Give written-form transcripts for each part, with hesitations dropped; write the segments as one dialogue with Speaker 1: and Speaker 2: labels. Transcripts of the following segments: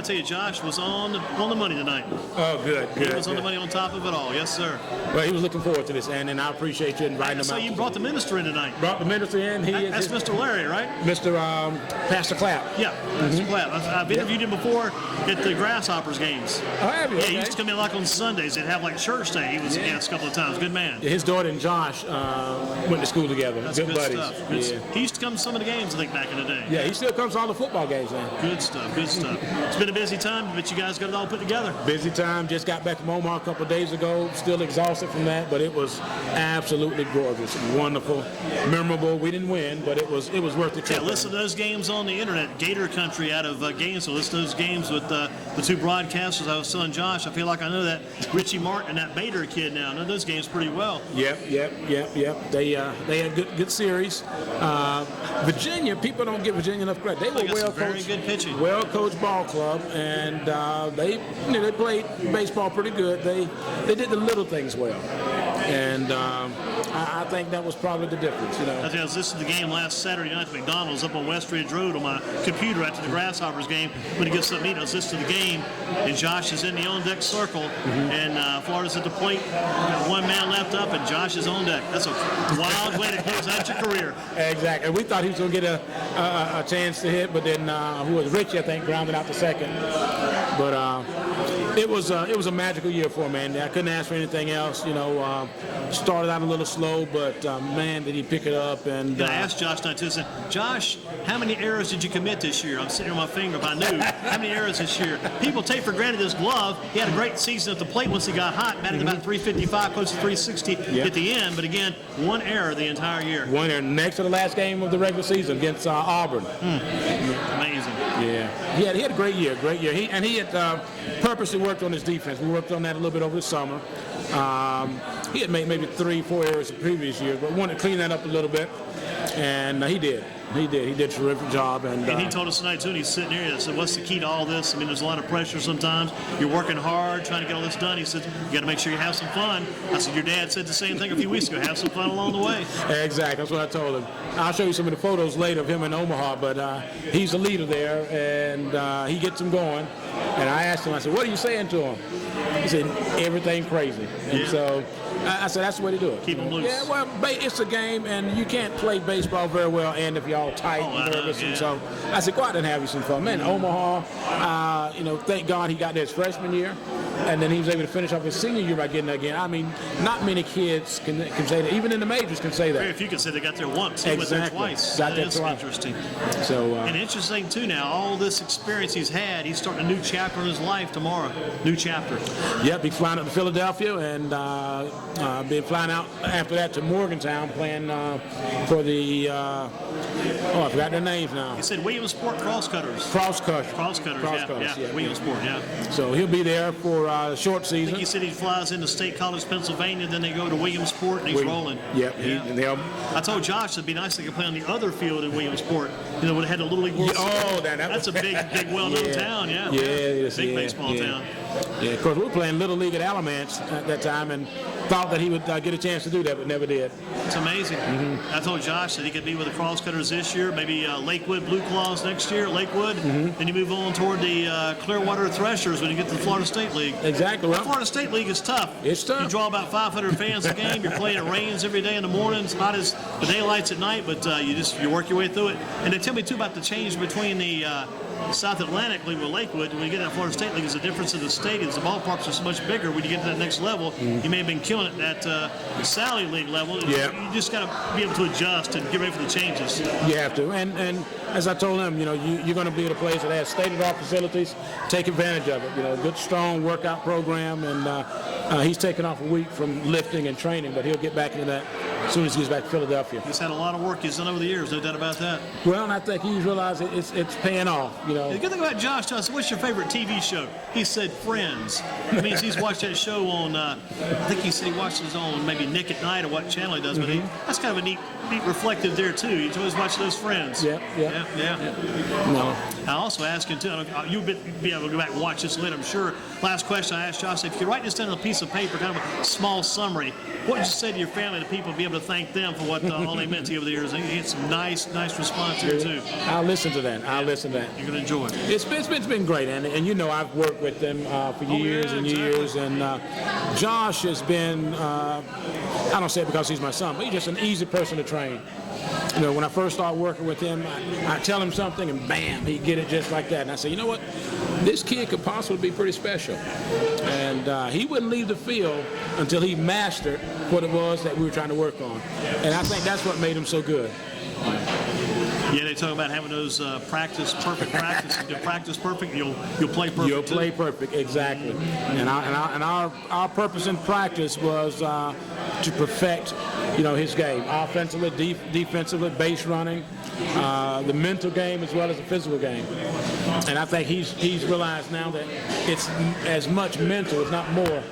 Speaker 1: I tell you, Josh was on the money tonight.
Speaker 2: Oh, good.
Speaker 1: He was on the money on top of it all. Yes, sir.
Speaker 2: Well, he was looking forward to this, and I appreciate you inviting him out.
Speaker 1: So you brought the minister in tonight.
Speaker 2: Brought the minister in.
Speaker 1: That's Mr. Larry, right?
Speaker 2: Mr. Pastor Clapp.
Speaker 1: Yeah, Mr. Clapp. I've interviewed him before at the Grasshoppers games.
Speaker 2: Oh, have you?
Speaker 1: Yeah,
Speaker 2: Okay.
Speaker 1: he used to come in like on Sundays. They'd have like church day. He was a guest a couple of times. Good man.
Speaker 2: Yeah, his daughter and Josh went to school together.
Speaker 1: That's
Speaker 2: good buddies.
Speaker 1: Stuff. Good stuff. He used to come to some of the games, I think, back in the day.
Speaker 2: Yeah, he still comes to all the football games now.
Speaker 1: Good stuff. Good stuff. It's been a busy time, but you guys got it all put together.
Speaker 2: Busy time. Just got back from Omaha a couple of days ago. Still exhausted from that, but it was absolutely gorgeous, wonderful, memorable. We didn't win, but it was worth the trip.
Speaker 1: Yeah, listen to those games on the internet. Gator Country out of Gainesville. Listen to those games with the two broadcasters. I was telling Josh, I feel like I know that Richie Martin and that Bader kid now. I know those games pretty well.
Speaker 2: Yep. They had good series. Virginia, people don't give Virginia enough credit. They were well
Speaker 1: very good pitching.
Speaker 2: Well coached ball club, and they played baseball pretty good. They did the little things well, and I think that was probably the difference.
Speaker 1: I think I was listening to the game last Saturday night at McDonald's up on West Ridge Road on my computer after the Grasshoppers game. When he gets something to eat, I was listening to the game, and Josh is in the on-deck circle, and Florida's at the plate. Got one man left up, and Josh is on deck. That's a wild way to close out your career.
Speaker 2: Exactly. And we thought he was going to get a chance to hit, but then who was Richie, I think, grounded out to second. But it was a magical year for him, man. I couldn't ask for anything else. Started out a little slow, but man, did he pick it up. And
Speaker 1: I asked Josh tonight too. I said, Josh, how many errors did you commit this year? I'm sitting on my finger, but I knew how many errors this year. People take for granted his glove. He had a great season at the plate once he got hot, batting about 355, close to 360 at the end. But again, one error the entire year.
Speaker 2: One error next to the last game of the regular season against Auburn.
Speaker 1: Amazing.
Speaker 2: Yeah, he had a great year. He had purposely worked on his defense. We worked on that a little bit over the summer. He had made maybe 3-4 errors the previous year, but wanted to clean that up a little bit, and he did. He did a terrific job. And
Speaker 1: he told us tonight, too, and he's sitting there, and I said, what's the key to all this? I mean, there's a lot of pressure sometimes. You're working hard, trying to get all this done. He said, you got to make sure you have some fun. I said, your dad said the same thing a few weeks ago. Have some fun along the way.
Speaker 2: Exactly. That's what I told him. I'll show you some of the photos later of him in Omaha, but he's the leader there, and he gets them going. And I asked him, I said, what are you saying to him? He said, everything crazy. And so I said, that's the way to do it.
Speaker 1: Keep them loose.
Speaker 2: Yeah, well, it's a game, and you can't play baseball very well, and if you're all tight and nervous. And so I said, go out and have you some fun. Man, Omaha, thank God he got there his freshman year, and then he was able to finish off his senior year by getting there again. I mean, not many kids can say that. Even in the majors can say that.
Speaker 1: Very few can say they got there once. He went there twice.
Speaker 2: Got there
Speaker 1: twice. Interesting.
Speaker 2: So,
Speaker 1: and interesting, too, now, all this experience he's had, he's starting a new chapter in his life tomorrow. New chapter.
Speaker 2: Yep, he's flying up to Philadelphia, and been flying out after that to Morgantown, playing for the, I forgot their names now.
Speaker 1: He said Williamsport Crosscutters.
Speaker 2: Crosscutters,
Speaker 1: yeah. Williamsport, yeah.
Speaker 2: So he'll be there for a short season.
Speaker 1: I think he said he flies into State College, Pennsylvania, then they go to Williamsport, and he's rolling.
Speaker 2: Yep.
Speaker 1: Yeah. I told Josh it'd be nice to play on the other field in Williamsport. Would have had a Little League World Series. That's a big, well-known town, yeah.
Speaker 2: Yeah, it is.
Speaker 1: Big baseball town.
Speaker 2: Yeah, of course, we were playing Little League at Alamance at that time, and thought that he would get a chance to do that, but never did.
Speaker 1: It's amazing. I told Josh that he could be with the Crosscutters this year, maybe Lakewood Blue Claws next year, Lakewood. Then you move on toward the Clearwater Threshers when you get to the Florida State League.
Speaker 2: Exactly.
Speaker 1: The Florida State League is tough.
Speaker 2: It's tough.
Speaker 1: You draw about 500 fans a game. You're playing, it rains every day in the morning. It's hot as the daylights at night, but you work your way through it. And they tell me, too, about the change between the South Atlantic League with Lakewood. When you get to that Florida State League, there's a difference in the stadiums. The ballparks are so much bigger. When you get to that next level, you may have been killing it at the Sally League level.
Speaker 2: Yeah.
Speaker 1: You just got to be able to adjust and get ready for the changes.
Speaker 2: You have to. And as I told him, you're going to be at a place that has state-of-the-art facilities. Take advantage of it. Good, strong workout program. And he's taken off a week from lifting and training, but he'll get back into that as soon as he gets back to Philadelphia.
Speaker 1: He's had a lot of work he's done over the years, no doubt about that.
Speaker 2: Well, and I think he's realized it's paying off.
Speaker 1: The good thing about Josh Johnson, what's your favorite TV show? He said Friends. It means he's watched that show on, I think he said he watches it on maybe Nick at Night or what channel he does, but that's kind of a neat be reflective there too. You always watch those friends.
Speaker 2: Yeah. No.
Speaker 1: I also ask you too. You'll be able to go back and watch this later, I'm sure. Last question I asked Josh: if you could write this down on a piece of paper, kind of a small summary, what would you say to your family, to people, be able to thank them for what all they meant to you over the years? You get some nice response here too.
Speaker 2: I'll listen to that. I'll listen to that.
Speaker 1: You're gonna enjoy it.
Speaker 2: It's been great, and you know I've worked with them for years and years, and Josh has been. I don't say it because he's my son, but he's just an easy person to train. You know, when I first started working with him, I tell him something and bam, he'd get it just like that. And I say, you know what? This kid could possibly be pretty special. And he wouldn't leave the field until he mastered what it was that we were trying to work on. And I think that's what made him so good.
Speaker 1: Yeah, they talk about having those perfect practice. If you practice perfect, you'll play perfect.
Speaker 2: You'll play perfect, exactly. And our purpose in practice was to perfect, his game, offensively, defensively, base running, the mental game as well as the physical game. And I think he's realized now that it's as much mental, if not more,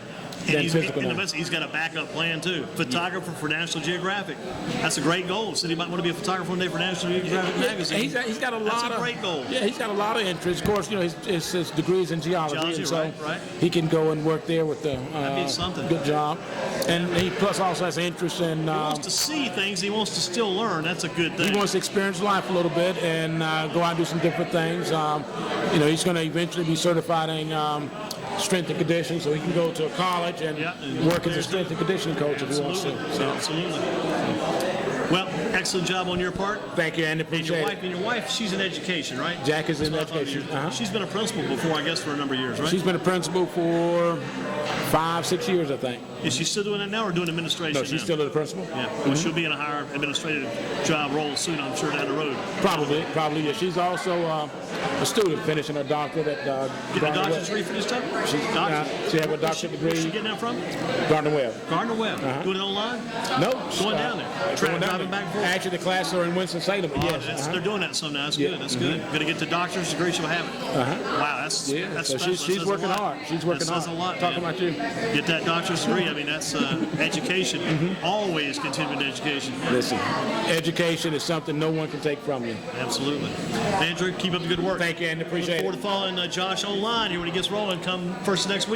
Speaker 2: than physical.
Speaker 1: He's got a backup plan too. Photographer for National Geographic. That's a great goal. So he might want to be a photographer one day for National Geographic magazine.
Speaker 2: He's got a lot of.
Speaker 1: That's a great goal.
Speaker 2: Yeah, he's got a lot of interest. Of course, his degrees in geology, and so
Speaker 1: right.
Speaker 2: he can go and work there with the good job. And he plus also has interest in.
Speaker 1: He wants to see things. He wants to still learn. That's a good thing.
Speaker 2: He wants to experience life a little bit and go out and do some different things. He's going to eventually be certified in strength and conditioning, so he can go to a college and work as a strength and conditioning coach if he wants to. So.
Speaker 1: Absolutely. Well, excellent job on your part.
Speaker 2: Thank you, Andy. Appreciate it.
Speaker 1: And your wife, she's in education, right?
Speaker 2: Jack is in education.
Speaker 1: She's been a principal before, I guess, for a number of years, right?
Speaker 2: She's been a principal for 5-6 years, I think.
Speaker 1: Is she still doing that now or doing administration
Speaker 2: No, she's still a principal.
Speaker 1: Yeah. Well, she'll be in a higher administrative job role soon, I'm sure, down the road.
Speaker 2: Probably, yeah. She's also a student finishing her doctorate at
Speaker 1: Getting a doctorate degree for this time?
Speaker 2: She has a doctorate degree.
Speaker 1: Where's she getting that from?
Speaker 2: Gardner-Webb.
Speaker 1: Gardner-Webb. Doing it online?
Speaker 2: No.
Speaker 1: Going down there. Driving back and forth?
Speaker 2: Actually, the classes are in Winston-Salem, but yes.
Speaker 1: They're doing that some now. That's good. That's good. Going to get the doctor's degree, she'll have it. Wow, that's
Speaker 2: so
Speaker 1: special.
Speaker 2: she's working hard. She's working hard.
Speaker 1: That says a lot.
Speaker 2: Talking about you.
Speaker 1: Get that doctor's degree. I mean, that's education. Always continuing education.
Speaker 2: Listen, education is something no one can take from you.
Speaker 1: Absolutely. Andrew, keep up the good work.
Speaker 2: Thank you, Andy. Appreciate it.
Speaker 1: Look forward to following Josh online here when he gets rolling come first next week.